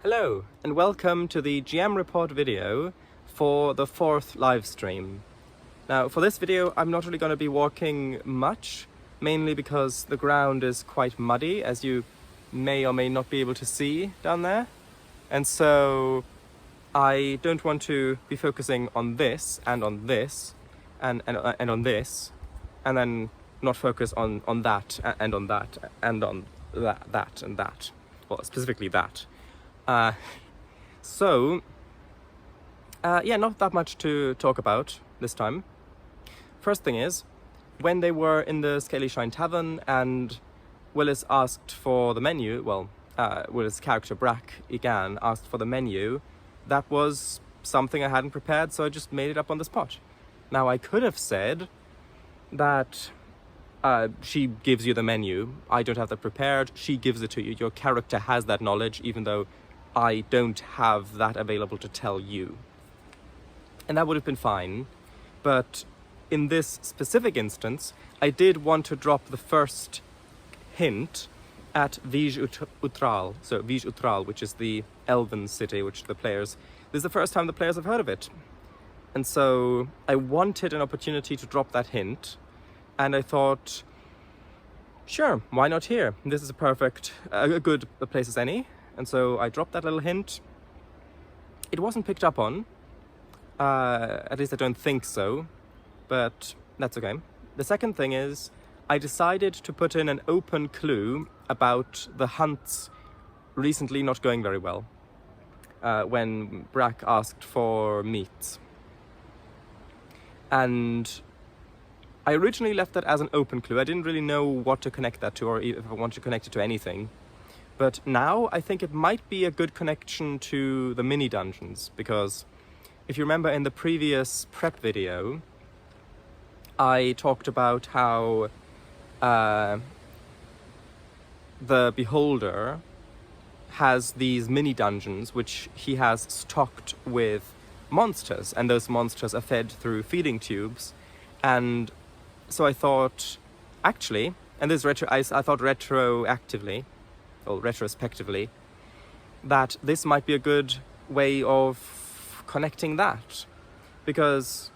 Hello, and welcome to the GM Report video for the 4th live stream. Now, for this video, I'm not really going to be walking much, mainly because the ground is quite muddy, as you may or may not be able to see down there. And so I don't want to be focusing on this and on this and on this, and then not focus on that and on that and on that and that. Well, specifically that. Yeah, not that much to talk about this time. First thing is, when they were in the Scaly Shine Tavern and Willis asked for the menu, Willis' character Brack Egan asked for the menu, that was something I hadn't prepared, so I just made it up on the spot. Now, I could have said that she gives you the menu, I don't have that prepared, she gives it to you, your character has that knowledge, even though I don't have that available to tell you. And that would have been fine, but in this specific instance, I did want to drop the first hint at Vij Utral. So Vij Utral, which is the elven city, this is the first time the players have heard of it. And so I wanted an opportunity to drop that hint, and I thought, sure, why not here? This is a good place as any. And so I dropped that little hint. It wasn't picked up on, at least I don't think so, but that's okay. The second thing is, I decided to put in an open clue about the hunts recently not going very well, when Brack asked for meat. And I originally left that as an open clue. I didn't really know what to connect that to, or if I wanted to connect it to anything. But now I think it might be a good connection to the mini dungeons, because if you remember in the previous prep video, I talked about how the Beholder has these mini dungeons which he has stocked with monsters, and those monsters are fed through feeding tubes. And so I thought, actually, and this I thought retrospectively, that this might be a good way of connecting that, because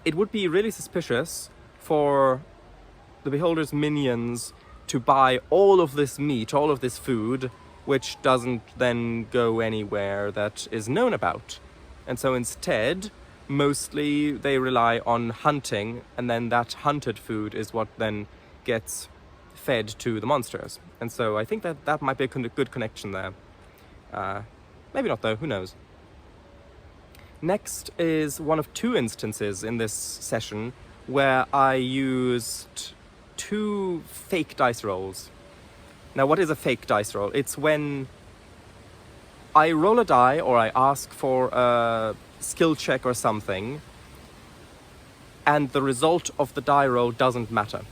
it would be really suspicious for the Beholder's minions to buy all of this meat, all of this food, which doesn't then go anywhere that is known about. And so instead, mostly they rely on hunting, and then that hunted food is what then gets fed to the monsters. And so I think that might be a good connection there. Maybe not though, who knows. Next is one of two instances in this session where I used 2 fake dice rolls. Now, what is a fake dice roll? It's when I roll a die or I ask for a skill check or something, and the result of the die roll doesn't matter.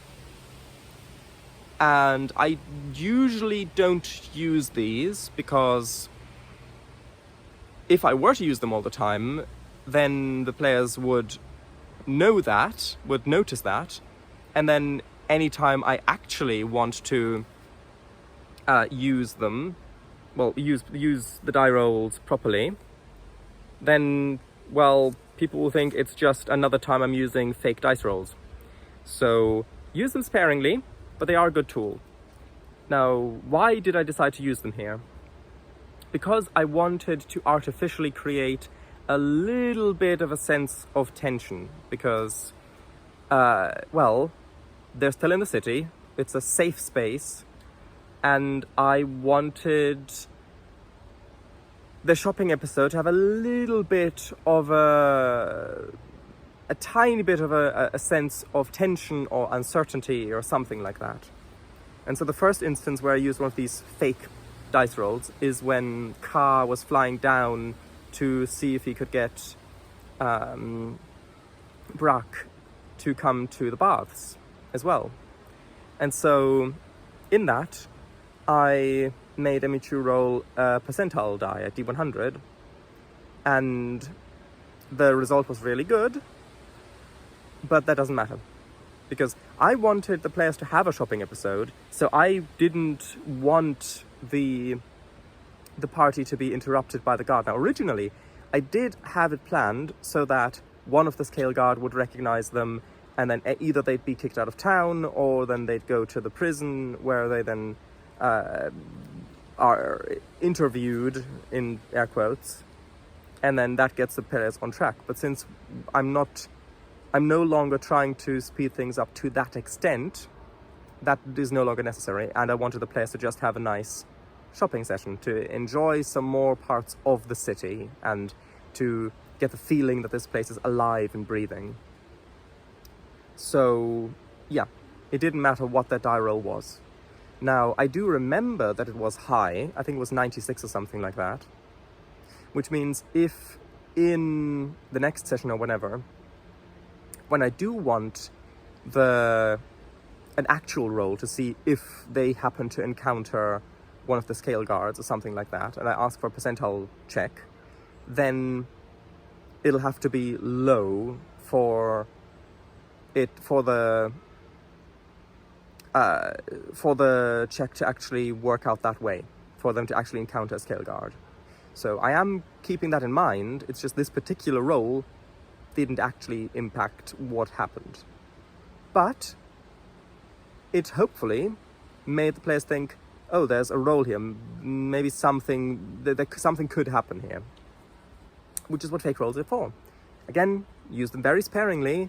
And I usually don't use these, because if I were to use them all the time, then the players would notice that, and then anytime I actually want to use them, use the die rolls properly, then, people will think it's just another time I'm using fake dice rolls. So use them sparingly, but they are a good tool. Now, why did I decide to use them here? Because I wanted to artificially create a little bit of a sense of tension, because, they're still in the city, it's a safe space, and I wanted the shopping episode to have a little bit of a tiny bit of a sense of tension or uncertainty or something like that. And so the first instance where I used one of these fake dice rolls is when Ka was flying down to see if he could get Brack to come to the baths as well. And so in that, I made Emichu roll a percentile die at D100, and the result was really good. But that doesn't matter, because I wanted the players to have a shopping episode, so I didn't want the the party to be interrupted by the guard. Now, originally, I did have it planned so that one of the scale guard would recognize them, and then either they'd be kicked out of town, or then they'd go to the prison where they then are interviewed, in air quotes, and then that gets the players on track. But since I'm no longer trying to speed things up to that extent, that is no longer necessary, and I wanted the players to just have a nice shopping session, to enjoy some more parts of the city, and to get the feeling that this place is alive and breathing. So, yeah, it didn't matter what that die roll was. Now, I do remember that it was high. I think it was 96 or something like that. Which means if in the next session or whenever, when I do want an actual roll to see if they happen to encounter one of the scale guards or something like that, and I ask for a percentile check, then it'll have to be low for the check to actually work out that way, for them to actually encounter a scale guard. So I am keeping that in mind. It's just this particular roll didn't actually impact what happened. But it hopefully made the players think, oh, there's a roll here, maybe something could happen here. Which is what fake rolls are for. Again, use them very sparingly,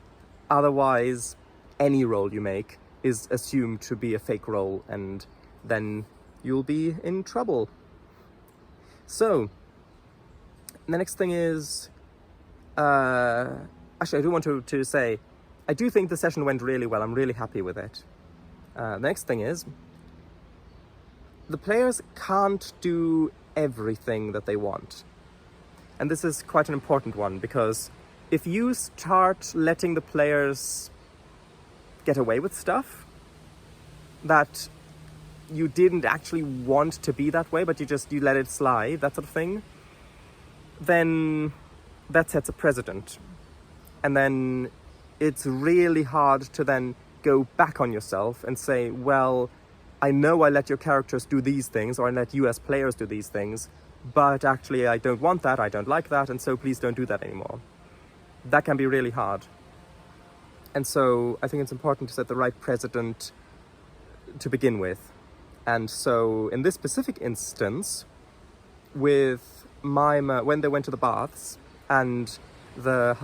otherwise any roll you make is assumed to be a fake roll, and then you'll be in trouble. So, the next thing is, actually I do want to say, I do think the session went really well. I'm really happy with it. The next thing is, the players can't do everything that they want. And this is quite an important one, because if you start letting the players get away with stuff that you didn't actually want to be that way, but you let it slide, that sort of thing, then that sets a precedent. And then it's really hard to then go back on yourself and say, well, I know I let your characters do these things, or I let you as players do these things, but actually I don't want that, I don't like that, and so please don't do that anymore. That can be really hard. And so I think it's important to set the right precedent to begin with. And so in this specific instance, with Mima, when they went to the baths, and the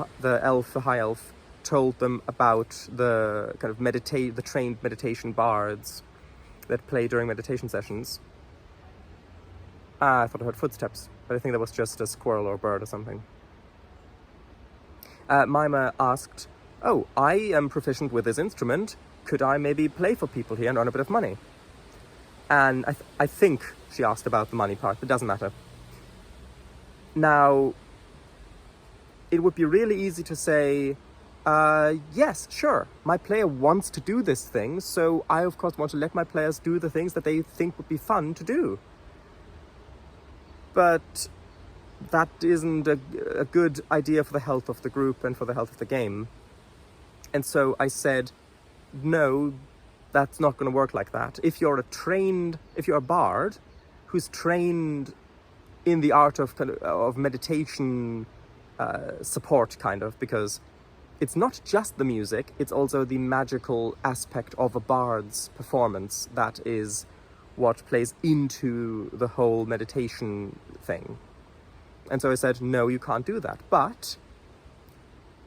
high elf, told them about the kind of the trained meditation bards that play during meditation sessions. I thought I heard footsteps, but I think that was just a squirrel or a bird or something. Mima asked, oh, I am proficient with this instrument. Could I maybe play for people here and earn a bit of money? And I think she asked about the money part, but it doesn't matter. Now, it would be really easy to say, yes, sure, my player wants to do this thing, so I of course want to let my players do the things that they think would be fun to do. But that isn't a good idea for the health of the group and for the health of the game. And so I said, no, that's not going to work like that. If you're a bard who's trained in the art of meditation support, kind of, because it's not just the music, it's also the magical aspect of a bard's performance that is what plays into the whole meditation thing. And so I said, no, you can't do that. But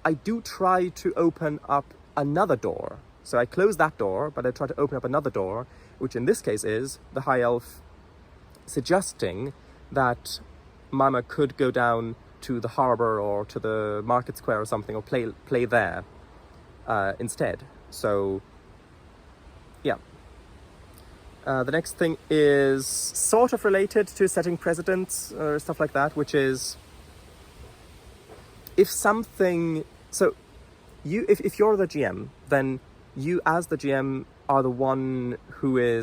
I do try to open up another door. So I close that door, but I try to open up another door, which in this case is the high elf suggesting that Mima could go down to the harbor or to the market square or something, or play there instead. So, yeah. The next thing is sort of related to setting precedents or stuff like that, which is if something... So, if you're the GM, then you as the GM are the one who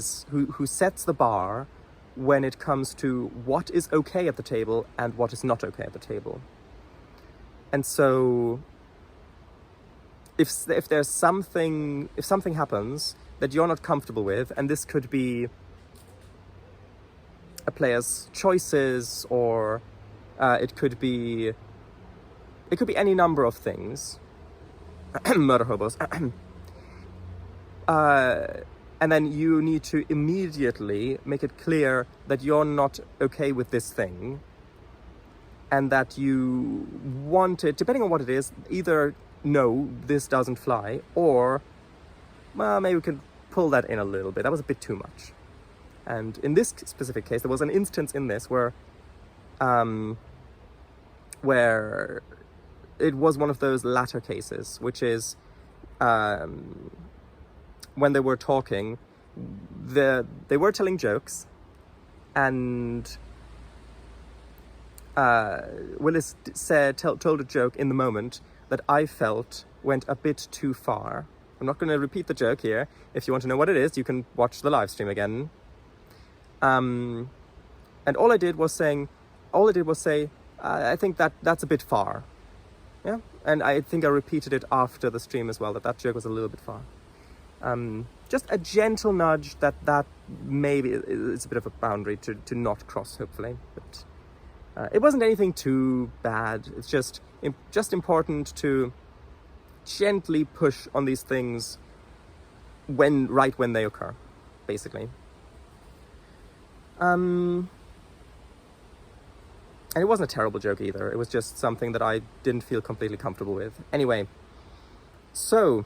sets the bar when it comes to what is okay at the table and what is not okay at the table. And so if something happens that you're not comfortable with, and this could be a player's choices, or it could be any number of things. Murder hobos. And then you need to immediately make it clear that you're not okay with this thing, and that you want it, depending on what it is, either no, this doesn't fly, or well, maybe we can pull that in a little bit. That was a bit too much. And in this specific case, there was an instance in this where it was one of those latter cases, which is when they were talking, they were telling jokes, and Willis told a joke in the moment that I felt went a bit too far. I'm not going to repeat the joke here. If you want to know what it is, you can watch the live stream again. And all I did was say, I think that's a bit far. Yeah, and I think I repeated it after the stream as well, that joke was a little bit far. Just a gentle nudge that maybe is a bit of a boundary to not cross, hopefully. But it wasn't anything too bad. It's just important to gently push on these things right when they occur, basically. And it wasn't a terrible joke either. It was just something that I didn't feel completely comfortable with. Anyway, so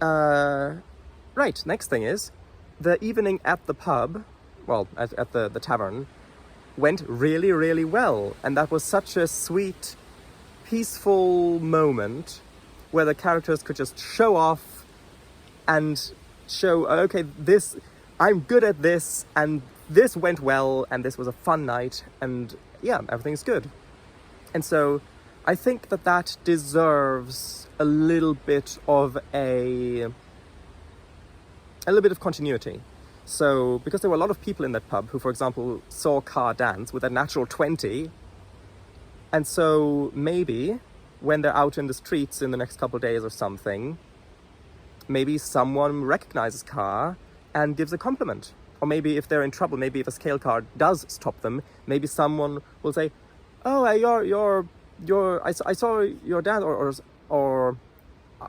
right, next thing is, the evening at the pub, well, at the tavern, went really, really well. And that was such a sweet, peaceful moment where the characters could just show off and show, okay, I'm good at this, and this went well, and this was a fun night, and yeah, everything's good. And so I think that deserves a little bit of continuity. So, because there were a lot of people in that pub who, for example, saw Car dance with a natural 20, and so maybe when they're out in the streets in the next couple of days or something, maybe someone recognizes Car and gives a compliment. Or maybe if they're in trouble, maybe if a scale card does stop them, maybe someone will say, "Oh, I saw your dance," or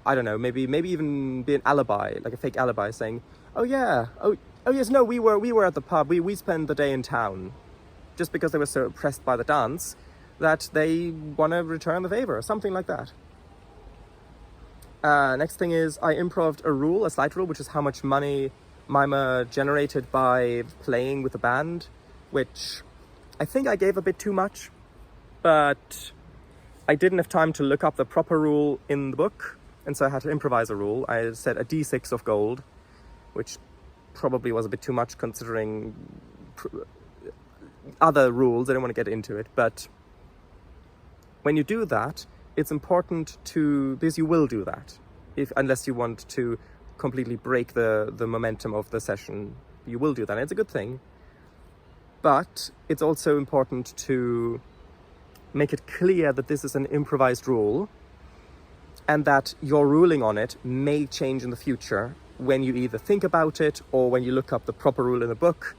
I don't know, maybe even be an alibi, like a fake alibi, saying, "Oh yeah, oh yes, no, we were at the pub. We spent the day in town," just because they were so impressed by the dance that they want to return the favor, or something like that. Next thing is, I improv'd a slight rule, which is how much money Mima generated by playing with the band, which I think I gave a bit too much, but I didn't have time to look up the proper rule in the book, and so I had to improvise a rule. I said a d6 of gold, which probably was a bit too much considering other rules. I don't want to get into it, but when you do that, it's important because you will do that, unless you want to completely break the momentum of the session. You will do that, and it's a good thing. But it's also important to make it clear that this is an improvised rule, and that your ruling on it may change in the future when you either think about it or when you look up the proper rule in the book.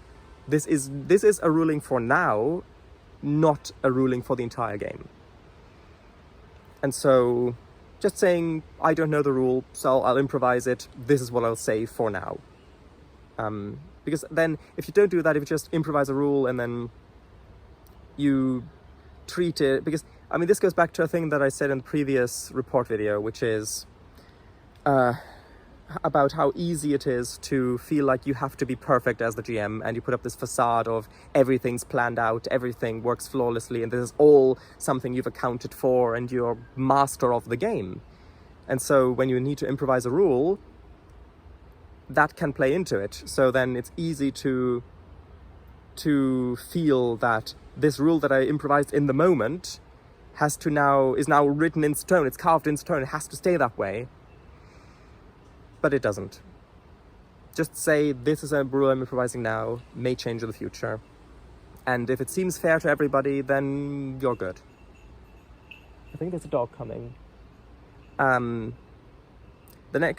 This is a ruling for now, not a ruling for the entire game. And so just saying, I don't know the rule, so I'll improvise it. This is what I'll say for now. Because then if you don't do that, if you just improvise a rule and then you treat it, because I mean, this goes back to a thing that I said in the previous report video, which is about how easy it is to feel like you have to be perfect as the GM, and you put up this facade of everything's planned out, everything works flawlessly, and this is all something you've accounted for, and you're master of the game. And so when you need to improvise a rule, that can play into it. So then it's easy to feel that this rule that I improvised in the moment is now written in stone, it's carved in stone, it has to stay that way. But it doesn't. Just say, this is a rule I'm improvising now, may change in the future. And if it seems fair to everybody, then you're good. I think there's a dog coming. The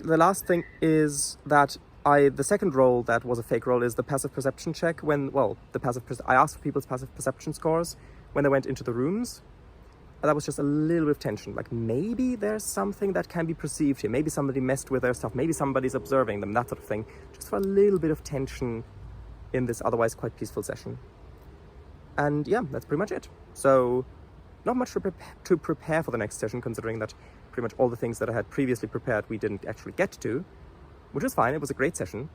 last thing is that The second role that was a fake role is the passive perception check. I asked for people's passive perception scores when they went into the rooms. That was just a little bit of tension. Like, maybe there's something that can be perceived here. Maybe somebody messed with their stuff. Maybe somebody's observing them, that sort of thing. Just for a little bit of tension in this otherwise quite peaceful session. And yeah, that's pretty much it. So, not much to prepare for the next session, considering that pretty much all the things that I had previously prepared we didn't actually get to, which was fine. It was a great session.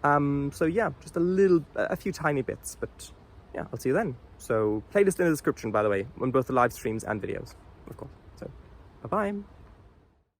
So yeah, just a few tiny bits, but yeah, I'll see you then. So, playlist in the description, by the way, on both the live streams and videos, of course. So, bye-bye.